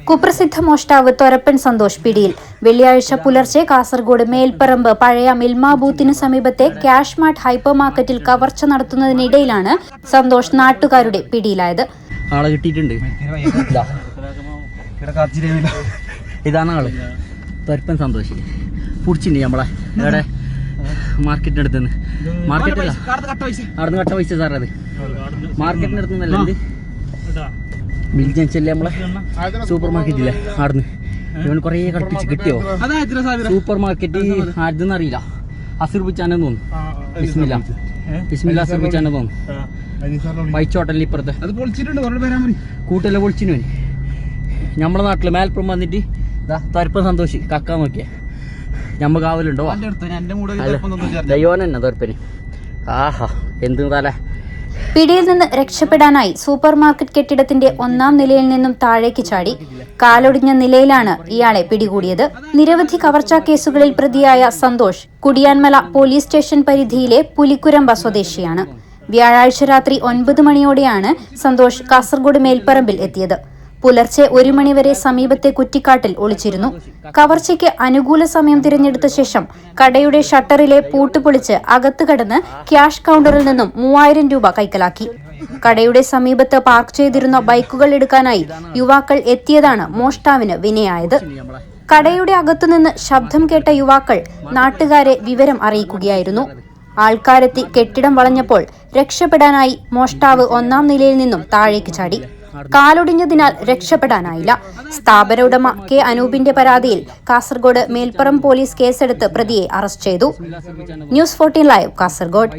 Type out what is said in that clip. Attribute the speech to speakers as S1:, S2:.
S1: കുപ്രസിദ്ധ മോഷ്ടാവ് തൊരപ്പൻ സന്തോഷ് പിടിയിൽ. വെള്ളിയാഴ്ച പുലർച്ചെ കാസർഗോഡ് മേൽപ്പറമ്പ് പഴയ മിൽമ ബൂത്തിന് സമീപത്തെ ക്യാഷ് മാർട്ട് ഹൈപ്പർ മാർക്കറ്റിൽ കവർച്ച നടത്തുന്നതിനിടയിലാണ് സന്തോഷ് നാട്ടുകാരുടെ പിടിയിലായത്.
S2: ആളെ കിട്ടിയിട്ടുണ്ട്. ഇതാണ് ആള് തൊരപ്പൻ സന്തോഷ്. പിടിച്ചിട്ടുണ്ട് നമ്മളെ ഇവിടെ മാർക്കറ്റിനടുത്ത് നിന്ന്. മാർക്കറ്റല്ല, അവിടുന്ന് കട്ട പൈസ സാർ. അത് മാർക്കറ്റിന്റെ അടുത്ത് നിന്നല്ല, എന്ത് ബിൽ ജംഗ്ഷനിലെ നമ്മളെ സൂപ്പർ മാർക്കറ്റില്ലേ, അവിടുന്ന് ഇവന് കൊറേ കളിപ്പിച്ച് കിട്ടിയോ. സൂപ്പർ മാർക്കറ്റ് ആരുതെന്ന് അറിയില്ല, അസിർബിച്ചാനെന്ന് തോന്നുന്നു. ബിസ്മില്ല അസിർബിച്ചാനെ തോന്നുന്നു. പൈച്ചോട്ടലിൽ ഇപ്പുറത്തെ കൂട്ടല്ലേ പൊളിച്ചിന്. നമ്മളെ നാട്ടില് മേൽപ്പുറം വന്നിട്ട് തൊരപ്പൻ സന്തോഷ് കക്കാൻ നോക്കിയേ. ഞമ്മ കാവലുണ്ടോ ദയോനെന്നെ തൊരപ്പന്. ആഹാ എന്ത് തല.
S1: പിടിയിൽ നിന്ന് രക്ഷപ്പെടാനായി സൂപ്പർ മാർക്കറ്റ് കെട്ടിടത്തിന്റെ 1-ാം നിലയിൽ നിന്നും താഴേക്ക് ചാടി. കാലൊടിഞ്ഞ നിലയിലാണ് ഇയാളെ പിടികൂടിയത്. നിരവധി കവർച്ചാ കേസുകളിൽ പ്രതിയായ സന്തോഷ് കുടിയാൻമല പോലീസ് സ്റ്റേഷൻ പരിധിയിലെ പുലിക്കുരമ്പ സ്വദേശിയാണ്. വ്യാഴാഴ്ച രാത്രി 9 മണിയോടെയാണ് സന്തോഷ് കാസർഗോഡ് മേൽപ്പറമ്പിൽ എത്തിയത്. പുലർച്ചെ 1 മണിവരെ സമീപത്തെ കുറ്റിക്കാട്ടിൽ ഒളിച്ചിരുന്നു. കവർച്ചയ്ക്ക് അനുകൂല സമയം തിരഞ്ഞെടുത്ത ശേഷം കടയുടെ ഷട്ടറിലെ പൂട്ട് പൊളിച്ച് അകത്ത് കടന്ന് ക്യാഷ് കൗണ്ടറിൽ നിന്നും 3000 രൂപ കൈക്കലാക്കി. കടയുടെ സമീപത്ത് പാർക്ക് ചെയ്തിരുന്ന ബൈക്കുകൾ എടുക്കാനായി യുവാക്കൾ എത്തിയതാണ് മോഷ്ടാവിന് വിനയായത്. കടയുടെ അകത്തുനിന്ന് ശബ്ദം കേട്ട യുവാക്കൾ നാട്ടുകാരെ വിവരം അറിയിക്കുകയായിരുന്നു. ആൾക്കാരെത്തി കെട്ടിടം വളഞ്ഞപ്പോൾ രക്ഷപ്പെടാനായി മോഷ്ടാവ് 1-ാം നിലയിൽ നിന്നും താഴേക്ക് ചാടി. കാലൊടിഞ്ഞതിനാൽ രക്ഷപ്പെടാനായില്ല. സ്ഥാപന ഉടമ കെ അനൂപിന്റെ പരാതിയിൽ കാസർഗോഡ് മേൽപ്പറം പോലീസ് കേസെടുത്ത് പ്രതിയെ അറസ്റ്റ് ചെയ്തു. News 14 live Kasaragod.